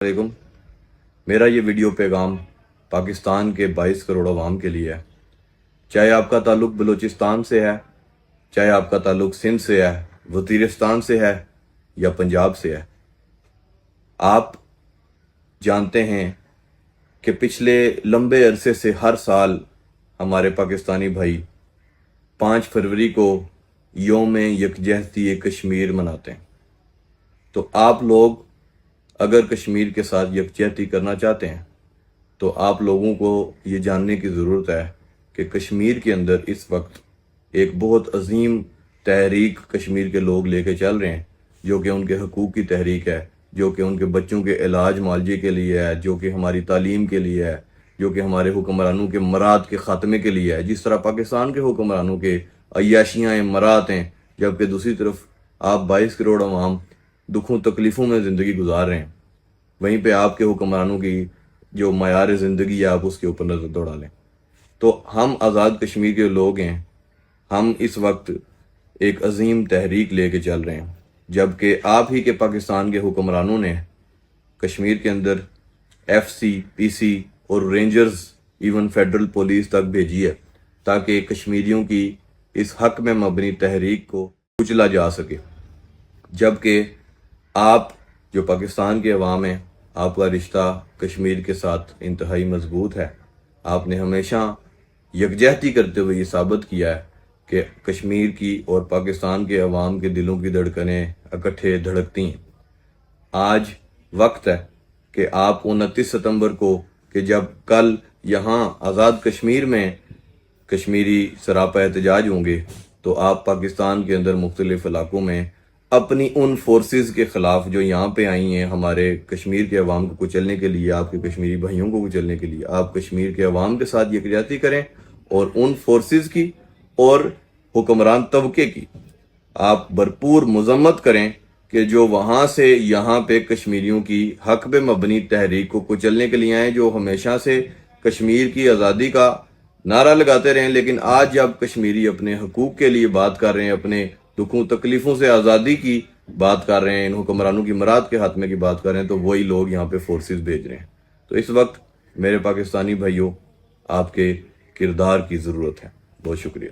वालेकुम। मेरा ये वीडियो पैगाम पाकिस्तान के 22 करोड़ अवाम के लिए है। चाहे आपका ताल्लुक बलूचिस्तान से है, चाहे आपका ताल्लुक सिंध से है, वज़ीरिस्तान से है या पंजाब से है। आप जानते हैं कि पिछले लंबे अरसे से हर साल हमारे पाकिस्तानी भाई 5 फरवरी को यौम यकजहती कश्मीर मनाते हैं। तो आप लोग अगर कश्मीर के साथ यकजहती करना चाहते हैं तो आप लोगों को ये जानने की ज़रूरत है कि कश्मीर के अंदर इस वक्त एक बहुत अजीम तहरीक कश्मीर के लोग लेके चल रहे हैं, जो कि उनके हकूक़ की तहरीक है, जो कि उनके बच्चों के इलाज मालजे के लिए है, जो कि हमारी तालीम के लिए है, जो कि हमारे हुक्मरानों के मराद के ख़ात्मे के लिए है। जिस तरह पाकिस्तान के हुक्मरानों के अय्याशियाँ मराद हैं, जबकि दूसरी तरफ आप 22 करोड़ अवाम दुखों तकलीफ़ों में ज़िंदगी गुजार रहे हैं, वहीं पे आपके हुक्मरानों की जो मयार ज़िंदगी है आप उसके ऊपर नज़र दौड़ा लें। तो हम आज़ाद कश्मीर के लोग हैं, हम इस वक्त एक अजीम तहरीक लेके चल रहे हैं, जबकि आप ही के पाकिस्तान के हुक्मरानों ने कश्मीर के अंदर FC, PC और रेंजर्स, इवन फेडरल पुलिस तक भेजी है ताकि कश्मीरियों की इस हक में मबनी तहरीक को कुचला जा सके। जबकि आप जो पाकिस्तान के अवाम हैं, आपका रिश्ता कश्मीर के साथ इंतहाई मजबूत है। आपने हमेशा यकजहती करते हुए ये साबित किया है कि कश्मीर की और पाकिस्तान के अवाम के दिलों की धड़कनें इकट्ठे धड़कती हैं। आज वक्त है कि आप 29 सितंबर को, कि जब कल यहाँ आज़ाद कश्मीर में कश्मीरी सरापा एहतजाज होंगे, तो आप पाकिस्तान के अंदर मुख्तलिफ इलाकों में अपनी उन फोर्सेस के ख़िलाफ़ जो यहाँ पे आई हैं हमारे कश्मीर के अवाम को कुचलने के लिए, आपके कश्मीरी भाइयों को कुचलने के लिए, आप कश्मीर के अवाम के साथ यकजहती करें और उन फोर्सेस की और हुक्मरान तबके की आप भरपूर मजम्मत करें कि जो वहाँ से यहाँ पे कश्मीरियों की हक पे मबनी तहरीक को कुचलने के लिए आए, जो हमेशा से कश्मीर की आज़ादी का नारा लगाते रहे, लेकिन आज जब कश्मीरी अपने हकूक़ के लिए बात कर रहे हैं, अपने दुखों तकलीफ़ों से आज़ादी की बात कर रहे हैं, इन हुक्मरानों की मराद के हाथ में की बात कर रहे हैं, तो वही लोग यहाँ पे फोर्सेस भेज रहे हैं। तो इस वक्त मेरे पाकिस्तानी भाइयों, आपके किरदार की ज़रूरत है। बहुत शुक्रिया।